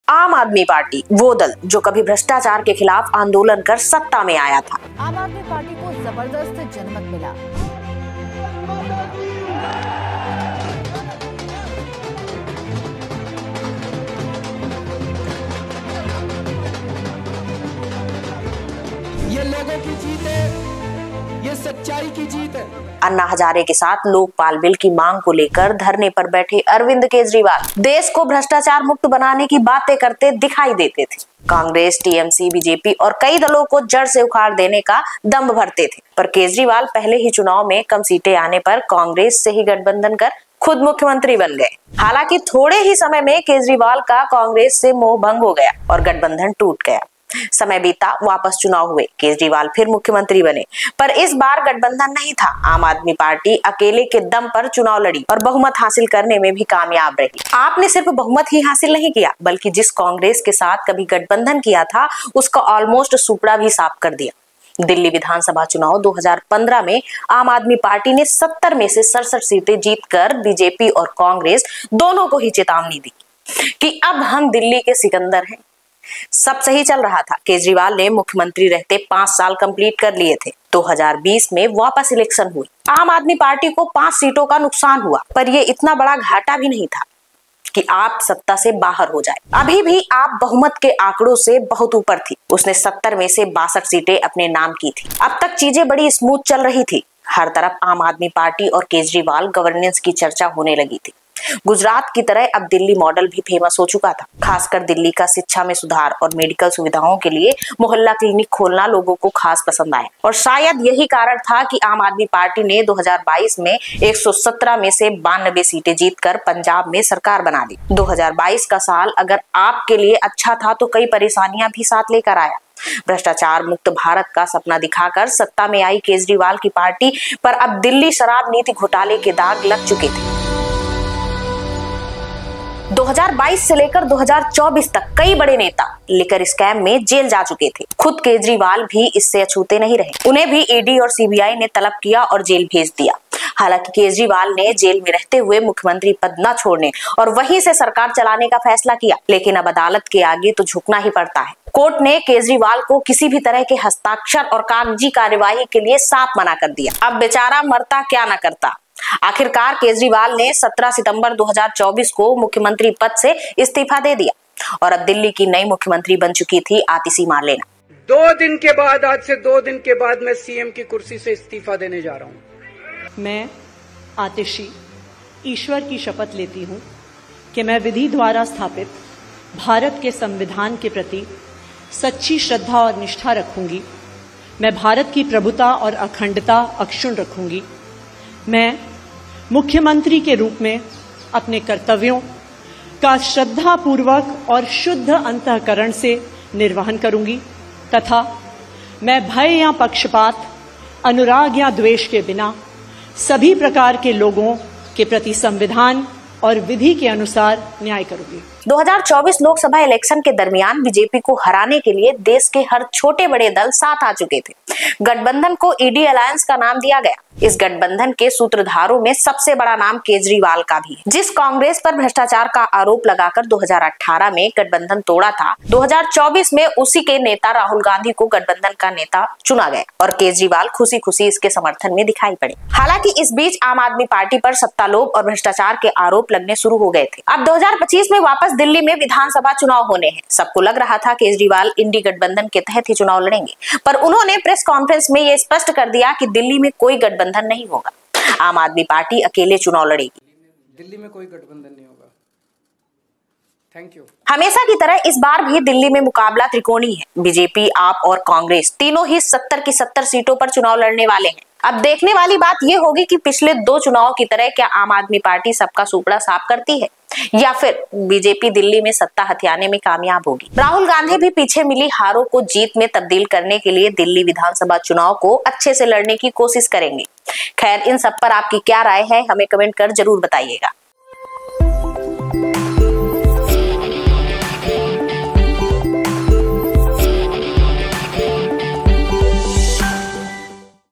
आम आदमी पार्टी वो दल जो कभी भ्रष्टाचार के खिलाफ आंदोलन कर सत्ता में आया था। आम आदमी पार्टी को जबरदस्त जनमत मिला। ये लोगों की जीत है, ये सच्चाई की जीत है। अन्ना हजारे के साथ लोकपाल बिल की मांग को लेकर धरने पर बैठे अरविंद केजरीवाल देश को भ्रष्टाचार मुक्त बनाने की बातें करते दिखाई देते थे। कांग्रेस, टीएमसी, बीजेपी और कई दलों को जड़ से उखाड़ देने का दम भरते थे, पर केजरीवाल पहले ही चुनाव में कम सीटें आने पर कांग्रेस से ही गठबंधन कर खुद मुख्यमंत्री बन गए। हालांकि थोड़े ही समय में केजरीवाल का कांग्रेस से मोह भंग हो गया और गठबंधन टूट गया। समय बीता, वापस चुनाव हुए, केजरीवाल फिर मुख्यमंत्री बने, पर इस बार गठबंधन नहीं था। आम आदमी पार्टी अकेले के दम पर चुनाव लड़ी और बहुमत हासिल करने में भी कामयाब रही। आपने सिर्फ बहुमत ही हासिल नहीं किया, बल्कि जिस कांग्रेस के साथ कभी गठबंधन किया था उसका ऑलमोस्ट सुपड़ा भी साफ कर दिया। दिल्ली विधानसभा चुनाव 2015 में आम आदमी पार्टी ने 70 में से 67 सीटें जीतकर बीजेपी और कांग्रेस दोनों को ही चेतावनी दी कि अब हम दिल्ली के सिकंदर हैं। सब सही चल रहा था। केजरीवाल ने मुख्यमंत्री रहते 5 साल कंप्लीट कर लिए थे। 2020 में वापस इलेक्शन हुई। आम आदमी पार्टी को 5 सीटों का नुकसान हुआ, पर यह इतना बड़ा घाटा भी नहीं था कि आप सत्ता से बाहर हो जाए। अभी भी आप बहुमत के आंकड़ों से बहुत ऊपर थी। उसने 70 में से 62 सीटें अपने नाम की थी। अब तक चीजें बड़ी स्मूथ चल रही थी। हर तरफ आम आदमी पार्टी और केजरीवाल गवर्नेंस की चर्चा होने लगी थी। गुजरात की तरह अब दिल्ली मॉडल भी फेमस हो चुका था। खासकर दिल्ली का शिक्षा में सुधार और मेडिकल सुविधाओं के लिए मोहल्ला क्लिनिक खोलना लोगों को खास पसंद आया, और शायद यही कारण था कि आम आदमी पार्टी ने 2022 में 117 में से 92 सीटें जीतकर पंजाब में सरकार बना ली। 2022 का साल अगर आपके लिए अच्छा था तो कई परेशानियां भी साथ लेकर आया। भ्रष्टाचार मुक्त भारत का सपना दिखाकर सत्ता में आई केजरीवाल की पार्टी पर अब दिल्ली शराब नीति घोटाले के दाग लग चुके थे। 2022 से लेकर 2024 तक कई बड़े नेता लिकर स्कैम में जेल जा चुके थे। खुद केजरीवाल भी इससे अछूते नहीं रहे। उन्हें भी ईडी और सीबीआई ने तलब किया और जेल भेज दिया। हालांकि केजरीवाल ने जेल में रहते हुए मुख्यमंत्री पद न छोड़ने और वहीं से सरकार चलाने का फैसला किया, लेकिन अब अदालत के आगे तो झुकना ही पड़ता है। कोर्ट ने केजरीवाल को किसी भी तरह के हस्ताक्षर और कागजी कार्यवाही के लिए साफ मना कर दिया। अब बेचारा मरता क्या न करता। आखिरकार केजरीवाल ने 17 सितंबर 2024 को मुख्यमंत्री पद से इस्तीफा दे दिया और अब दिल्ली की नई मुख्यमंत्री बन चुकी थी आतिशी मार्लेना। 2 दिन के बाद, आज से 2 दिन के बाद मैं सीएम की कुर्सी से इस्तीफा देने जा रहा हूं। मैं आतिशी ईश्वर की शपथ लेती हूं कि मैं विधि द्वारा स्थापित भारत के संविधान के प्रति सच्ची श्रद्धा और निष्ठा रखूंगी। मैं भारत की प्रभुता और अखंडता अक्षुण्ण रखूंगी। मैं मुख्यमंत्री के रूप में अपने कर्तव्यों का श्रद्धापूर्वक और शुद्ध अंतःकरण से निर्वहन करूंगी तथा मैं भय या पक्षपात, अनुराग या द्वेष के बिना सभी प्रकार के लोगों के प्रति संविधान और विधि के अनुसार न्याय करूंगी। 2024 लोकसभा इलेक्शन के दरमियान बीजेपी को हराने के लिए देश के हर छोटे बड़े दल साथ आ चुके थे। गठबंधन को ईडी अलायंस का नाम दिया गया। इस गठबंधन के सूत्रधारों में सबसे बड़ा नाम केजरीवाल का भी है। जिस कांग्रेस पर भ्रष्टाचार का आरोप लगाकर 2018 में गठबंधन तोड़ा था, 2024 में उसी के नेता राहुल गांधी को गठबंधन का नेता चुना गया और केजरीवाल खुशी खुशी इसके समर्थन में दिखाई पड़े। हालांकि इस बीच आम आदमी पार्टी पर सत्ता लोभ और भ्रष्टाचार के आरोप लगने शुरू हो गए थे। अब 2025 में वापस दिल्ली में विधानसभा चुनाव होने हैं। सबको लग रहा था केजरीवाल इंडी गठबंधन के तहत ही चुनाव लड़ेंगे, पर उन्होंने प्रेस कॉन्फ्रेंस में ये स्पष्ट कर दिया कि दिल्ली में कोई गठबंधन नहीं होगा। आम आदमी पार्टी अकेले चुनाव लड़ेगी। दिल्ली में कोई गठबंधन नहीं होगा। Thank you. हमेशा की तरह इस बार भी दिल्ली में मुकाबला त्रिकोणीय है। बीजेपी, आप और कांग्रेस तीनों ही 70 की 70 सीटों पर चुनाव लड़ने वाले हैं। अब देखने वाली बात यह होगी कि पिछले 2 चुनाव की तरह क्या आम आदमी पार्टी सबका सुपड़ा साफ करती है या फिर बीजेपी दिल्ली में सत्ता हथियाने में कामयाब होगी। राहुल गांधी भी पीछे मिली हारों को जीत में तब्दील करने के लिए दिल्ली विधानसभा चुनाव को अच्छे से लड़ने की कोशिश करेंगे। खैर, इन सब पर आपकी क्या राय है, हमें कमेंट कर जरूर बताइएगा।